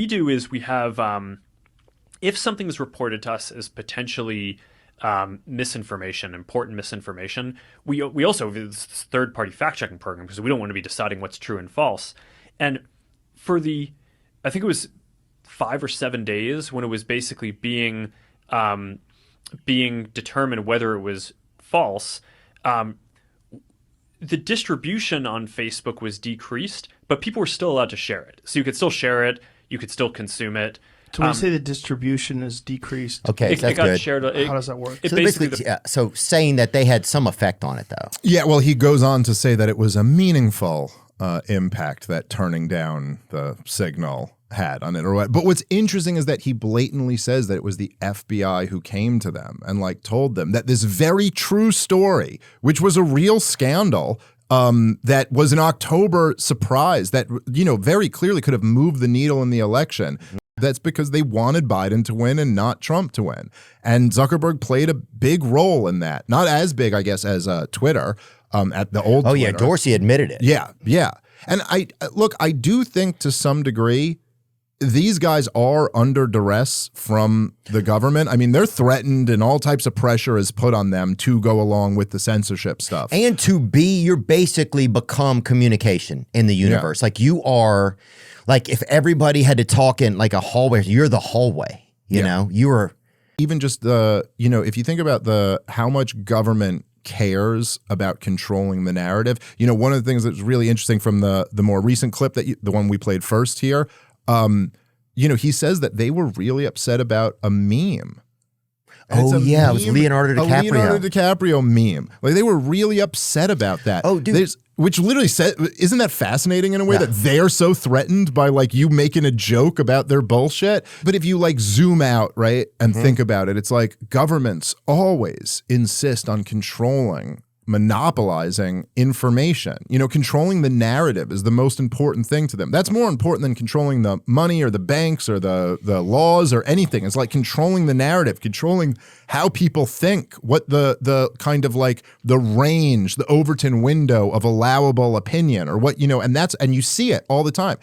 we do is we have if something is reported to us as potentially misinformation, important misinformation, we also have this third party fact checking program because we don't want to be deciding what's true and false. And for I think it was 5 or 7 days when it was basically being determined whether it was false. The distribution on Facebook was decreased, but people were still allowed to share it. So you could still share it, you could still consume it. So when you say the distribution is decreased, okay, it got good. shared. How does that work? So basically, so saying that they had some effect on it, though. Yeah, well, he goes on to say that it was a meaningful impact that turning down the signal had on it or what. But what's interesting is that he blatantly says that it was the FBI who came to them and like told them that this very true story, which was a real scandal, that was an October surprise that, you know, very clearly could have moved the needle in the election. That's because they wanted Biden to win and not Trump to win. And Zuckerberg played a big role in that. Not as big, I guess, as Twitter at the old Twitter. Yeah, Dorsey admitted it. Yeah, yeah. And I do think to some degree these guys are under duress from the government. I mean, they're threatened and all types of pressure is put on them to go along with the censorship stuff. And you're basically become communication in the universe. Yeah. Like you are, like if everybody had to talk in like a hallway, you're the hallway, you know, you are. Even just you know, if you think about how much government cares about controlling the narrative, you know, one of the things that's really interesting from the more recent clip the one we played first here, you know, he says that they were really upset about a meme. Oh yeah, it was Leonardo DiCaprio. A Leonardo DiCaprio meme. Like they were really upset about that. Oh, dude. Which literally said, isn't that fascinating in a way that they're so threatened by like you making a joke about their bullshit? But if you like zoom out, right, and think about it, it's like governments always insist on controlling, monopolizing information. You know, controlling the narrative is the most important thing to them. That's more important than controlling the money or the banks or the laws or anything. It's like controlling the narrative, controlling how people think, what the kind of like the range, the Overton window of allowable opinion or what, you know, and you see it all the time.